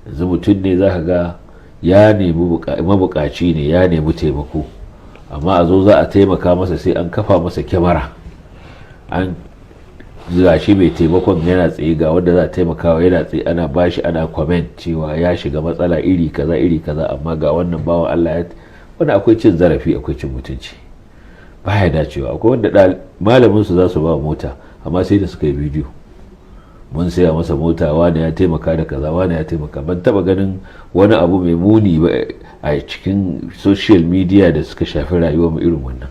yanzu mutum ne za ka ga ya nemi mabukaci ne, ya nemi taimako, amma a zo za a taimaka masa sai an kafa masa kyamara, an ga shi mai taimakon yana tsaye, ga wanda za a taimakawa yana tsaye, ana bashi ana comment cewa ya shiga matsala iri kaza iri kaza, amma ga wannan bawan Allah ya wanda akwai cin zarafi, akwai cin mutunci, baya dacewa. Akwai wanda malamin su za su ba mota amma sai da suka yi bidiyo, mun saya masa mota, wani ya taimaka da kaza, wani ya taimaka. Ban taba ganin wani abu mai muni ba a cikin social media da suka shafi rayuwar mu irin wannan.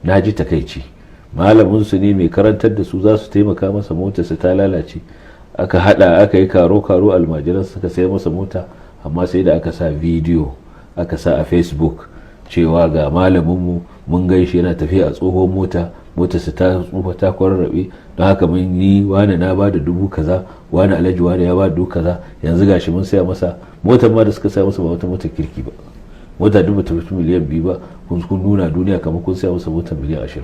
Na ji takaici, malamin su ne mai karantar da su za su taimaka masa, mota su ta lalace, aka hada aka yi karo almajiran suka sai masa mota, amma sai da aka sa bidiyo aka sa a Facebook cewa ga malaminmu mun gaishe yana tafiya a tsohon mota su ta tsufa ta kwararrabe, don haka mun yi wani na ba da 1000 kaza, wani alhaji wani ya ba da 1000 kaza, yanzu gashi mun saya masa motar ma da suka saya masa ba wata motar kirki ba, mota duk bata fi miliyan 2 ba, kun nuna duniya kamar kun saya masa motar miliyan 20.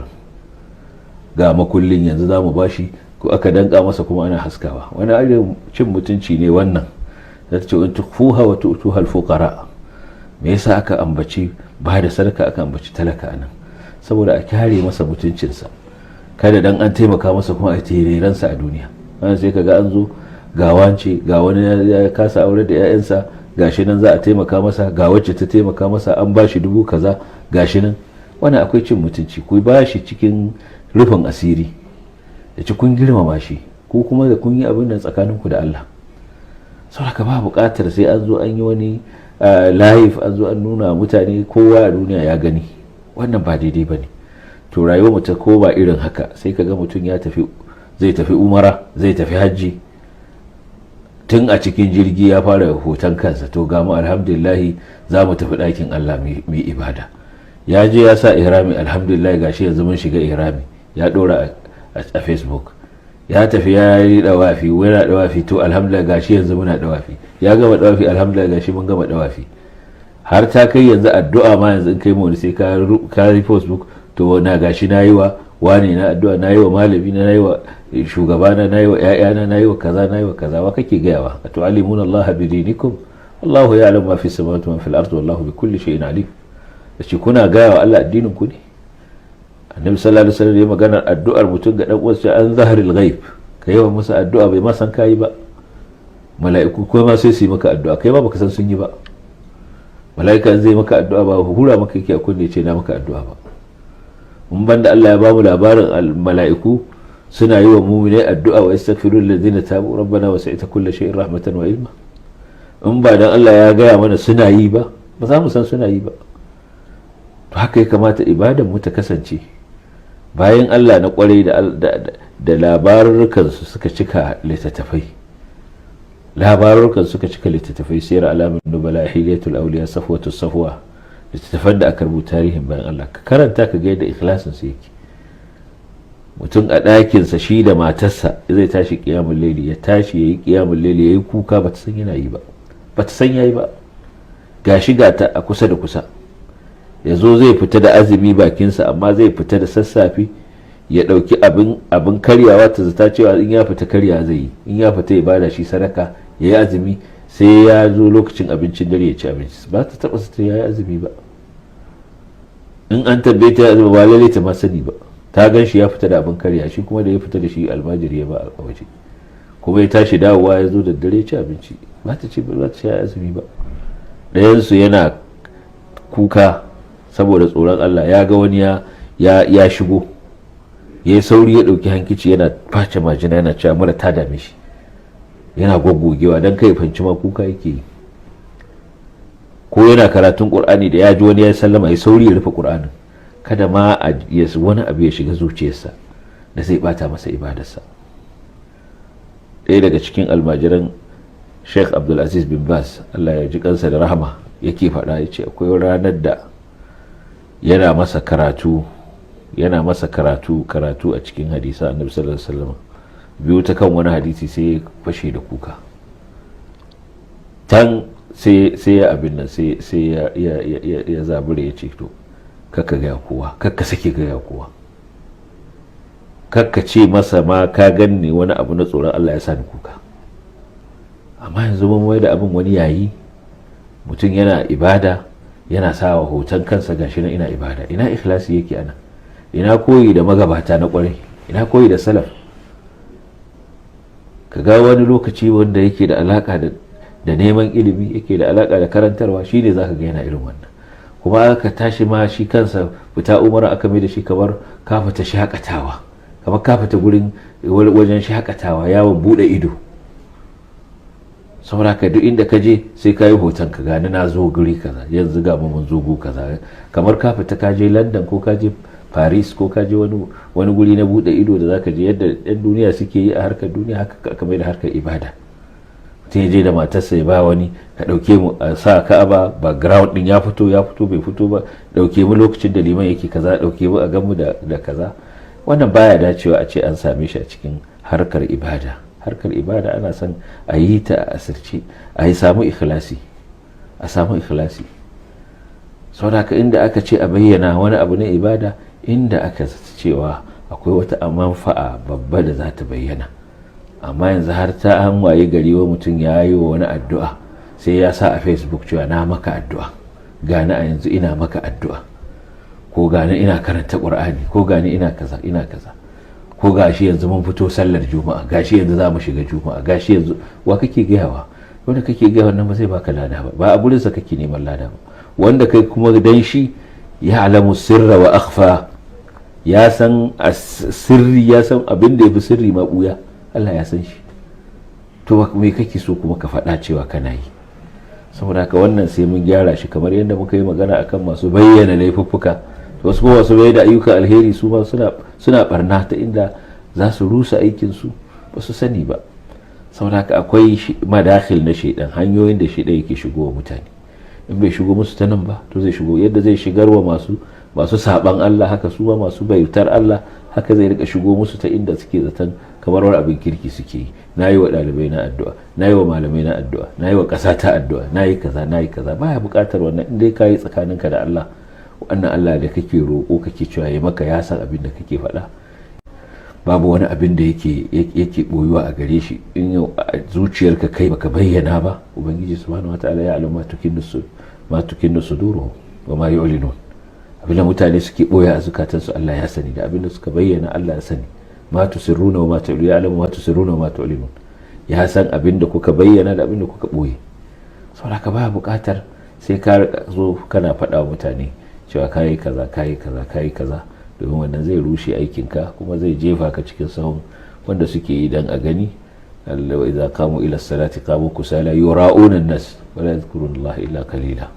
Ga makullin yanzu za mu bashi, ko aka danka masa kuma ana haskawa. Wani irin cin mutunci ne wannan? za ta ce in tukfuha wa tu'tuha al-fuqara. Me yasa aka ambaci ba da sadaka, aka ambaci talaka anan? Saboda a kare masa mutuncinsa, kada dan an taimaka masa kuma a tereransa a duniya. Wannan sai kaga an zo ga wance, ga wani ya kasa aure da 'ya'yansa, gashi nan za a taimaka masa, ga wacce ta taimaka masa an bashi 1000 kaza, gashi nan. Wannan akwai cin mutunci. Ku ba shi cikin rufin asiri, da ci kun girmama shi, ko kuma da kun yi abin nan tsakaninku da Allah. Saboda ba buƙatar sai an zo an yi wani live, an zo an nuna mutane kowa a duniya ya gani. Wannan ba daidai ba ne. To rayuwar mu ta ko ba irin haka, sai ka ga mutum ya tafi, zai tafi umara, zai tafi hajji, tun a cikin jirgi ya fara hoton kansa. To ga mu alhamdulillahi za mu tafi ɗakin Allah mai ibada. Ya je ya sa ihrami, alhamdulillah gashi yanzu mun shiga ihrami, ya ɗora a Facebook. Ya tafi ya yi dawafi, wani dawafi, to alhamdulillah gashi yanzu muna dawafi. Ya gama dawafi, alhamdulillah gashi mun gama dawafi. Har ta kai yanzu addu'a ma yanzu in kai mu sai ka yi Facebook, to na gashi na yi wa wani na addu'a, na yi wa malami na yi wa shugabana, na yi wa ƴaƴana, na yi wa kaza, na yi wa kaza. Wa kake gayawa? Atu'allimuna Allah bi dinikum Allahu ya'lamu ma fi samawati wa ma fil ardi wallahu bi kulli shay'in alim. Yace kuna gayawa Allah addinin ku ne? Annabi sallallahu alaihi wasallam ya magana addu'ar mutum ga dan uwansa an zahril ghaib, ka yawan masa addu'a bai ma san kai ba. Mala'iku ko ma sai su yi maka addu'a, kai ma baka san sun yi ba. Mala'ika zai maka addu'a ba hura maka yake a kunne ce na maka addu'a ba. Mun banda Allah ya bamu labarin mala'iku suna yi wa mu'minai addu'a wa yastaghfirul ladzina tabu rabbana wasi'ta kulli shay'in rahmatan wa ilma. In ba dan Allah ya gaya mana suna yi ba, ba za mu san suna yi ba. To haka ya kamata ibadar mu ta kasance. Bayan Allah na kwarai da labarurkansu suka cika littattafai, siyar alamun nubala, hiliyatul auliya, safwatu safwa, littattafan da aka rubuta tarihin bayan Allah. Ka karanta ka ga yadda ikhlasin su yake. Mutum a ɗakinsa shi da matarsa zai tashi qiyamul layli, ya tashi yayi qiyamul layli, yayi kuka bata san yana yi ba, bata san yayi ba. Gashi gata a kusa da kusa, ya zo zai fita da azumi bakinsa, amma zai fita da sassafe ya ɗauki abin karyawa, ta zata cewa in ya fita karya zai yi, in ya fita ya bada shi sadaka ya yi azumi, sai ya zo lokacin abincin dare ya ci abinci. Ba ta taɓa su ya yi azumi ba. In an tambaye ta ya azumi ba lalle ta ma sani ba. Ta gan shi ya fita da abin karya, shi kuma da ya fita da shi almajiri ya ba a waje, kuma ya tashi dawowa ya zo da dare ya ci abinci. Ba ta ce ya yi azumi ba. Ɗayansu yana kuka saboda tsoron Allah, ya ga wani ya shigo, ya yi sauri ya ɗauki hankici yana face majina, yana cewa mura ta dame shi, yana goggogewa don kai fanci ma kuka yake yi. Ko yana karatun ƙur'ani da ya ji wani ya sallama, ya sauri ya rufe ƙur'anin, kada ma wani abu ya shiga zuciyarsa da zai bata masa ibadarsa. Ɗaya daga cikin almajiran Sheikh Abdulaziz bin Baz, Allah ya ji kansa da rahama, yake faɗa, ya ce akwai ranar da yana masa karatu a cikin hadisa annabi sallallahu alaihi wasallam, biyu ta kan wani hadisi sai ya fashe da kuka. Sai ya abin nan, sai ya zabura ya ce to kakka ga kowa, kakka sake ga kowa, kakka ce masa ma ka ganni wani abu na tsoron Allah ya sani kuka. amma yanzu mun mai da abin wani yayi. Mutum yana ibada yana sawa hoton kansa gashi na ina ibada. Ina ikhlasi yake ana? Ina koyi da magabata na kwarai? Ina koyi da salaf? Kaga wani lokaci wanda yake da alaka da neman ilimi, yake da alaka da karantarwa, shine zaka ga yana irin wannan. Kuma aka tashi ma shi kansa fita umara aka mai da shi kamar ka fita shakatawa, kamar ka fita gurin wajen shakatawa, yawon bude ido. Saboda ka duk inda ka je sai ka yi hoton ka gani na zo guri kaza, yanzu ga mun zo gu kaza, kamar ka fita ka je London ko ka je Paris ko ka je wani guri na bude ido da zaka je yadda yan duniya suke yi a harkar duniya, haka ka mai da harkar ibada. Mutum ya je da matarsa ya ba wani, ka dauke mu a sa Ka'aba background din ya fito bai fito ba, dauke mu lokacin da liman yake kaza, dauke mu a gamu da kaza. Wannan baya dacewa a ce an same shi a cikin harkar ibada. Harkar ibada ana son a yi ta a asirce, a yi samu ikhlasi, saboda haka inda aka ce a bayyana wani abu na ibada, inda aka cewa akwai wata manfa'a babba da za ta bayyana. Amma yanzu har ta an waye gari wa mutum ya yi wa wani addu'a sai ya sa a Facebook cewa na maka addu'a, gani a yanzu ina maka addu'a, ko gani ina karanta Qur'ani, ko gani ina kaza, ko gashi yanzu mun fito sallar juma'a, gashi yanzu za mu shiga juma'a, gashi yanzu. Wa kake gayawa? Wanda kake gaya wannan ba zai baka lada ba a gurinsa kake neman lada ba. Wanda kai kuma dan shi ya alamu sirra wa akhfa, ya san sirri, ya san abin da yafi sirri ma buya, Allah ya san shi. To me kake so kuma ka faɗa cewa kana yi? Saboda haka wannan sai mun gyara shi, kamar yadda muka yi magana akan masu bayyana laifuffuka. Wasu kuma masu bayyana ayyukan alheri su ma suna barna ta inda za su rusa aikinsu ba su sani ba. Saboda haka akwai madakhil na shaidan, hanyoyin da shaidan yake shigo wa mutane. In bai shigo musu ta nan ba, to zai shigo yadda zai shigar wa masu saban Allah, haka su ma masu bautar Allah haka zai rika shigo musu ta inda suke zaton kamar wani abin kirki suke yi. Na yi wa ɗalibai na addu'a, na yi wa malamai na addu'a, na yi wa ƙasa ta addu'a, na yi kaza. Baya buƙatar wannan, in dai ka yi tsakaninka da Allah. Wannan Allah da kake roƙo kake cewa ya maka, ya san abin da kake faɗa. Babu wani abin da yake boyuwa a gare shi. In yau zuciyarka kai baka bayyana ba, ubangiji subhanahu wataala ya alama ma tukinnu suduruhum wa ma yu'linun. Abin da mutane suke boye a zukatansu Allah ya sani, da abin da suka bayyana Allah ya sani. Ma tusirruna wa ma tu'linun, ya alama ma tusirruna wa ma tu'linun. Ya san abin da kuka bayyana da abin da kuka boye. Saboda ka ba buƙatar sai ka zo kana faɗa wa mutane cewa kayi kaza, domin wannan zai rushe aikinka kuma zai jefa ka cikin sahun wanda suke yi dan a gani. Allah wa idza qamu ila salati qamu kusala yura'una an-nas wa la yadhkuruna Allah illa qalila.